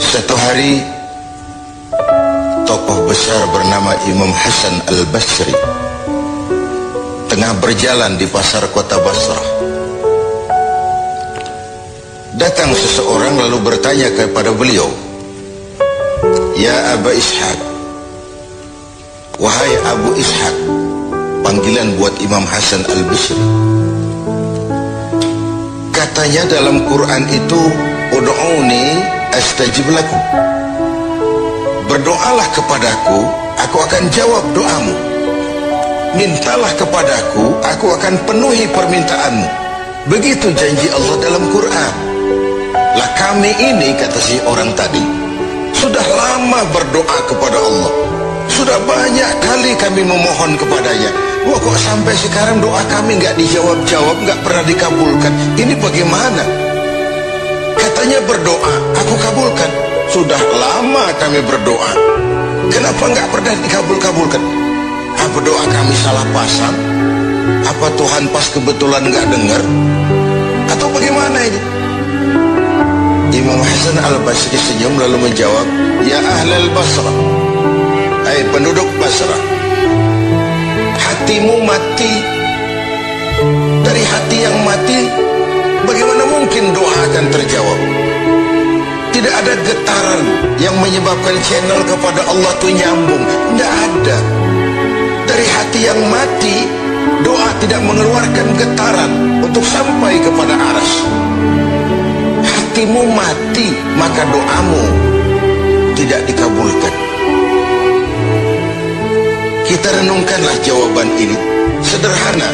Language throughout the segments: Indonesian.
Satu hari, tokoh besar bernama Imam Hasan Al-Basri tengah berjalan di pasar kota Basrah. Datang seseorang lalu bertanya kepada beliau, "Ya Aba Ishaq," wahai Abu Ishaq, panggilan buat Imam Hasan Al-Basri. Katanya dalam Quran itu, "Ud'uni astajib lakum." Berdoalah kepadaku, aku akan jawab doamu. Mintalah kepadaku, aku akan penuhi permintaanmu. Begitu janji Allah dalam Quran. Lah kami ini, kata si orang tadi, sudah lama berdoa kepada Allah. Sudah banyak kali kami memohon kepadanya. Wah, kok sampai sekarang doa kami nggak dijawab-jawab, nggak pernah dikabulkan. Ini bagaimana? Katanya berdoa, aku kabulkan. Sudah lama kami berdoa, kenapa nggak pernah dikabul-kabulkan? Apa doa kami salah pasang? Apa Tuhan pas kebetulan nggak dengar? Atau bagaimana ini? Imam Hasan Al-Basri senyum lalu menjawab, "Ya ahlal Basrah, hai penduduk Basrah, hatimu mati. Dari hati yang mati, bagaimana mungkin doa akan terjawab? Tidak ada getaran yang menyebabkan channel kepada Allah itu nyambung. Tidak ada. Dari hati yang mati, doa tidak mengeluarkan getaran untuk sampai kepada aras. Hatimu mati, maka doamu tidak dikabulkan." Kita renungkanlah jawaban ini. Sederhana,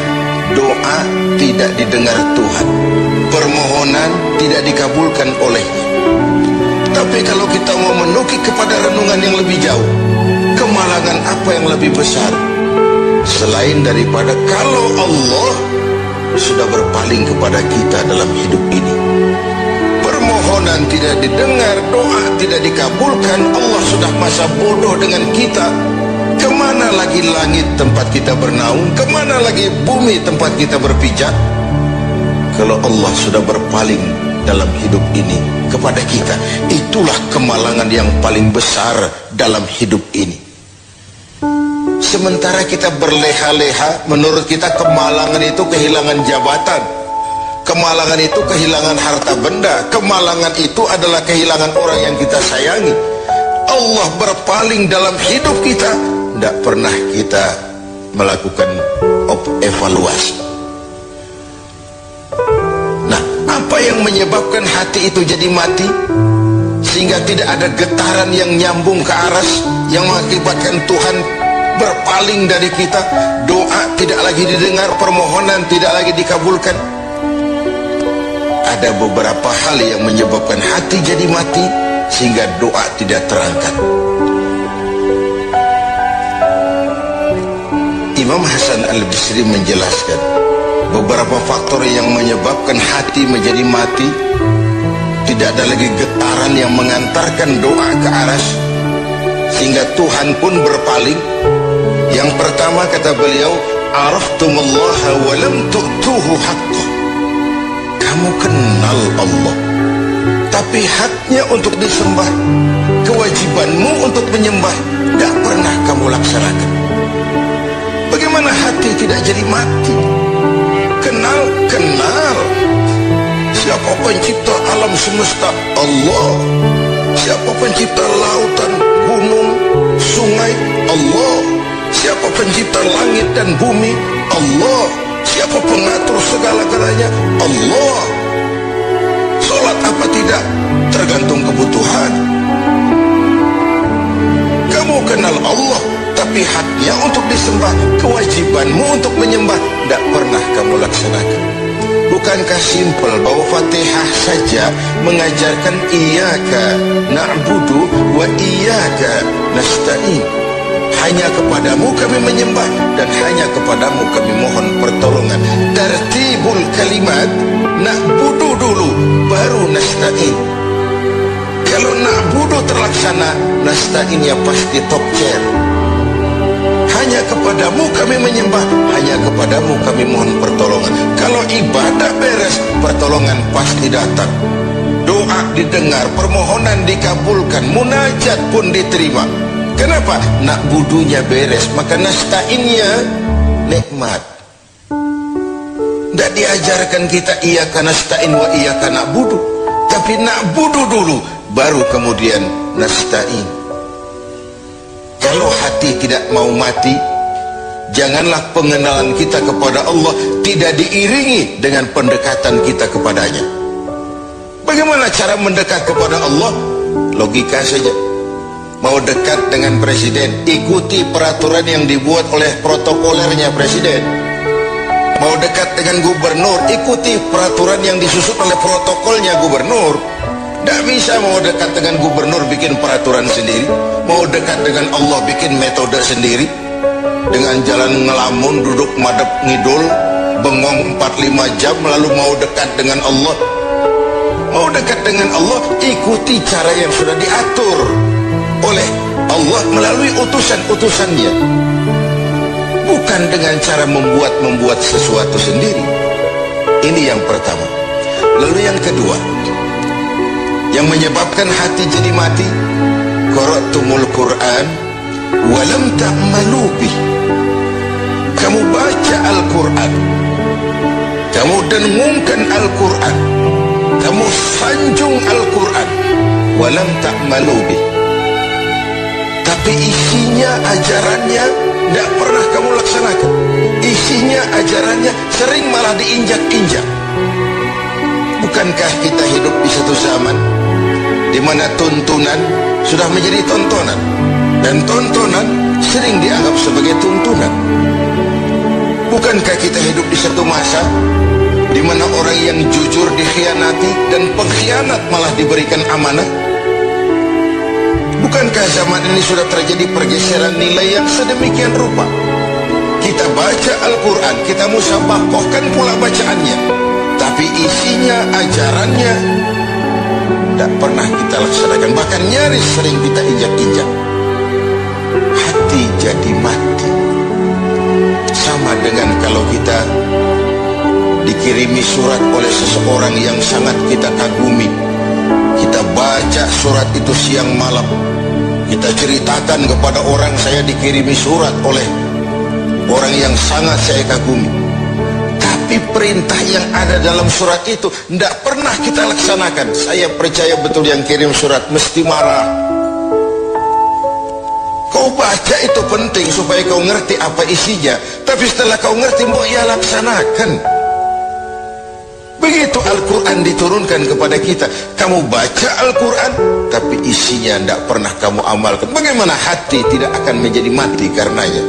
doa tidak didengar Tuhan, permohonan tidak dikabulkan olehnya. Tapi kalau kita mau menukik kepada renungan yang lebih jauh, kemalangan apa yang lebih besar selain daripada kalau Allah sudah berpaling kepada kita dalam hidup ini? Permohonan tidak didengar, doa tidak dikabulkan, Allah sudah masa bodoh dengan kita. Kemana lagi langit tempat kita bernaung? Kemana lagi bumi tempat kita berpijak? Kalau Allah sudah berpaling dalam hidup ini kepada kita, itulah kemalangan yang paling besar dalam hidup ini. Sementara kita berleha-leha, menurut kita kemalangan itu kehilangan jabatan, kemalangan itu kehilangan harta benda, kemalangan itu adalah kehilangan orang yang kita sayangi. Allah berpaling dalam hidup kita, tidak pernah kita melakukan evaluasi. Nah, apa yang menyebabkan hati itu jadi mati sehingga tidak ada getaran yang nyambung ke aras, yang mengakibatkan Tuhan berpaling dari kita, doa tidak lagi didengar, permohonan tidak lagi dikabulkan? Ada beberapa hal yang menyebabkan hati jadi mati sehingga doa tidak terangkat. Imam Hasan Al-Basri menjelaskan beberapa faktor yang menyebabkan hati menjadi mati. Tidak ada lagi getaran yang mengantarkan doa ke aras sehingga Tuhan pun berpaling. Yang pertama, kata beliau, "Araftumullaha wa lam tu'tuhu haqqah." Kamu kenal Allah, tapi haknya untuk disembah, kewajibanmu untuk menyembah, tidak pernah kamu laksanakan. Bagaimana hati tidak jadi mati? Kenal siapa pencipta alam semesta? Allah. Siapa pencipta lautan, gunung, sungai? Allah. Siapa pencipta langit dan bumi? Allah. Siapa pengatur segala-galanya? Allah. Sholat apa tidak tergantung kebutuhan. Kamu kenal Allah, tapi haknya untuk disembah, kewajibanmu untuk menyembah, tidak pernah kamu laksanakan. Bukankah simpel bahwa Fatihah saja mengajarkan iyyaka na'budu wa iyyaka nasta'in? Hanya kepadamu kami menyembah dan hanya kepadamu kami mohon pertolongan. Tertibul kalimat, na'budu dulu baru nasta'in. Kalau na'budu terlaksana, nasta'in ya pasti top chair. hanya kepadamu kami menyembah, hanya kepadamu kami mohon pertolongan. Kalau ibadah beres, pertolongan pasti datang. Doa didengar, permohonan dikabulkan, munajat pun diterima. Kenapa? Nak budunya beres, maka nasta'innya nikmat. Tidak diajarkan kita iyyaka nasta'in wa iyyaka na'budu, tapi na'budu dulu, baru kemudian nasta'in. Kalau hati tidak mau mati, janganlah pengenalan kita kepada Allah tidak diiringi dengan pendekatan kita kepadanya. Bagaimana cara mendekat kepada Allah? Logika saja. Mau dekat dengan presiden, ikuti peraturan yang dibuat oleh protokolernya presiden. Mau dekat dengan gubernur, ikuti peraturan yang disusun oleh protokolnya gubernur. Tidak bisa mau dekat dengan gubernur bikin peraturan sendiri. Mau dekat dengan Allah bikin metode sendiri. Dengan jalan ngelamun, duduk madep ngidul, bengong 4-5 jam lalu mau dekat dengan Allah. Mau dekat dengan Allah, ikuti cara yang sudah diatur oleh Allah melalui utusan-utusannya. Bukan dengan cara membuat sesuatu sendiri. Ini yang pertama. Lalu yang kedua, yang menyebabkan hati jadi mati, qara'tumul Qur'an walam ta'malu bih. Kamu baca Al-Quran, kamu dengungkan Al-Quran, kamu sanjung Al-Quran, walam ta'malu bih, tapi isinya, ajarannya tidak pernah kamu laksanakan. Isinya, ajarannya sering malah diinjak-injak. Bukankah kita hidup di satu zaman di mana tuntunan sudah menjadi tontonan, dan tontonan sering dianggap sebagai tuntunan? Bukankah kita hidup di satu masa di mana orang yang jujur dikhianati dan pengkhianat malah diberikan amanah? Bukankah zaman ini sudah terjadi pergeseran nilai yang sedemikian rupa? Kita baca Al-Quran, kita musabaqahkan pula bacaannya, tapi isinya, ajarannya tidak pernah kita laksanakan. Bahkan nyaris sering kita injak-injak. Hati jadi mati. Sama dengan kalau kita dikirimi surat oleh seseorang yang sangat kita kagumi. Kita baca surat itu siang malam. Kita ceritakan kepada orang, saya dikirimi surat oleh orang yang sangat saya kagumi. Tapi perintah yang ada dalam surat itu tidak pernah kita laksanakan. Saya percaya betul yang kirim surat mesti marah. Kau baca itu penting supaya kau ngerti apa isinya, tapi setelah kau ngerti mau ia laksanakan. Begitu Al-Quran diturunkan kepada kita, kamu baca Al-Quran tapi isinya tidak pernah kamu amalkan. Bagaimana hati tidak akan menjadi mati karenanya?